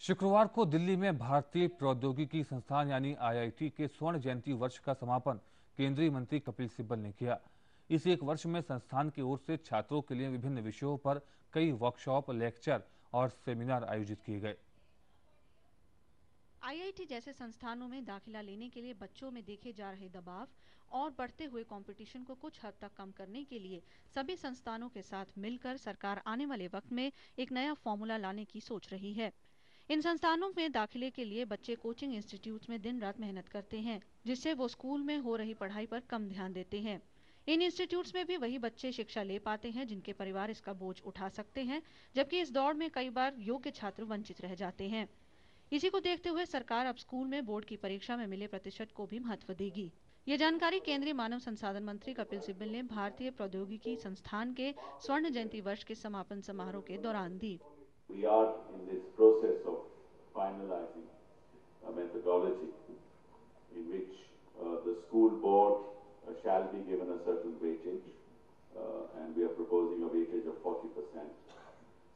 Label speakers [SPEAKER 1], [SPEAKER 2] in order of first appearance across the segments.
[SPEAKER 1] शुक्रवार को दिल्ली में भारतीय प्रौद्योगिकी संस्थान यानी आईआईटी के स्वर्ण जयंती वर्ष का समापन केंद्रीय मंत्री कपिल सिब्बल ने किया। इस एक वर्ष में संस्थान की ओर से छात्रों के लिए विभिन्न विषयों पर कई वर्कशॉप, लेक्चर और सेमिनार आयोजित किए गए।
[SPEAKER 2] आईआईटी जैसे संस्थानों में दाखिला लेने के लिए बच्चों में देखे जा रहे दबाव और बढ़ते हुए कंपटीशन को कुछ हद तक कम करने के लिए सभी संस्थानों के साथ मिलकर सरकार आने वाले वक्त में एक नया फॉर्मूला लाने की सोच रही है। इन संस्थानों में दाखिले के लिए बच्चे कोचिंग इंस्टीट्यूट में दिन रात मेहनत करते हैं, जिससे वो स्कूल में हो रही पढ़ाई पर कम ध्यान देते हैं। इन इंस्टीट्यूट्स में भी वही बच्चे शिक्षा ले पाते हैं जिनके परिवार इसका बोझ उठा सकते हैं, जबकि इस दौड़ में कई बार योग्य छात्र वंचित रह जाते हैं। इसी को देखते हुए सरकार अब स्कूल में बोर्ड की परीक्षा में मिले प्रतिशत को भी महत्व देगी। ये जानकारी केंद्रीय मानव संसाधन मंत्री कपिल सिब्बल ने भारतीय प्रौद्योगिकी संस्थान के स्वर्ण जयंती वर्ष के समापन समारोह के दौरान दी।
[SPEAKER 3] We are in this process of finalizing a methodology in which the school board shall be given a certain weightage, and we are proposing a weightage of 40%,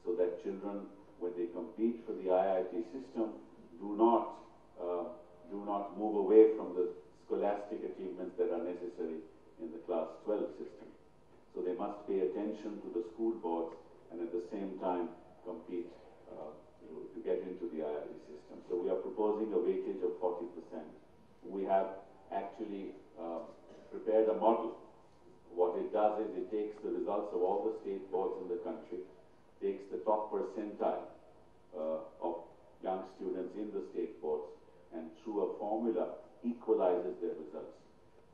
[SPEAKER 3] so that children, when they compete for the IIT system, do not move away from the scholastic achievements that are necessary in the class 12 system. So they must pay attention to the school boards and at the same time compete to get into the IIT system. So we are proposing a weightage of 40%. We have actually prepared a model. What it does is it takes the results of all the state boards in the country, takes the top percentile of young students in the state boards, and through a formula equalizes their results.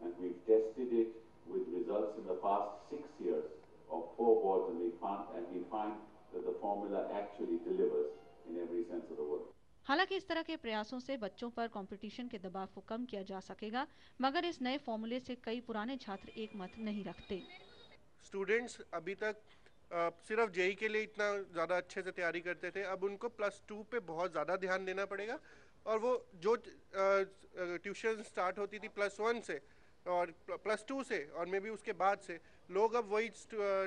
[SPEAKER 3] And we've tested it with results in the past 6 years of 4 boards, and we find that the formula actually delivers in every sense of the word.
[SPEAKER 2] हालांकि इस तरह के प्रयासों से बच्चों पर competition के दबाव को कम किया जा सकेगा, मगर इस नए फॉर्मूले से कई पुराने छात्र एक मत नहीं रखते।
[SPEAKER 4] स्टूडेंट्स अभी तक सिर्फ जेई के लिए इतना ज़्यादा अच्छे से तैयारी करते थे, अब उनको +2 पे बहुत ज़्यादा ध्यान देना पड़ेगा। और वो जो ट्यूशन स्टार्ट होती थी +1 से और +2 से और मे भी उसके बाद से लोग अब वही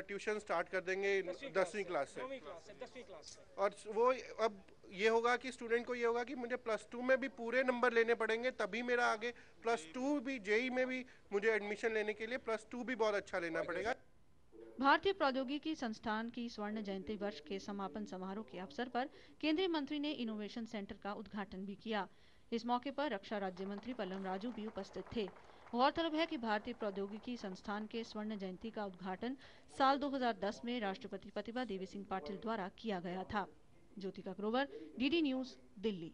[SPEAKER 4] ट्यूशन स्टार्ट कर देंगे 10वीं क्लास से। और वो अब ये होगा कि स्टूडेंट को ये होगा कि मुझे +2 में भी पूरे नंबर लेने पड़ेंगे, तभी मेरा आगे +2 भी जेई में भी मुझे एडमिशन लेने के लिए +2 भी बहुत अच्छा लेना पड़ेगा।
[SPEAKER 2] भारतीय प्रौद्योगिकी संस्थान की स्वर्ण जयंती वर्ष के समापन समारोह के अवसर पर केंद्रीय मंत्री ने इनोवेशन सेंटर का उद्घाटन भी किया। इस मौके पर रक्षा राज्य मंत्री पल्लव राजू भी उपस्थित थे। गौरतलब है कि भारतीय प्रौद्योगिकी संस्थान के स्वर्ण जयंती का उद्घाटन साल 2010 में राष्ट्रपति प्रतिभा देवी सिंह पाटिल द्वारा किया गया था। Jyotika Grover, DD news, Delhi.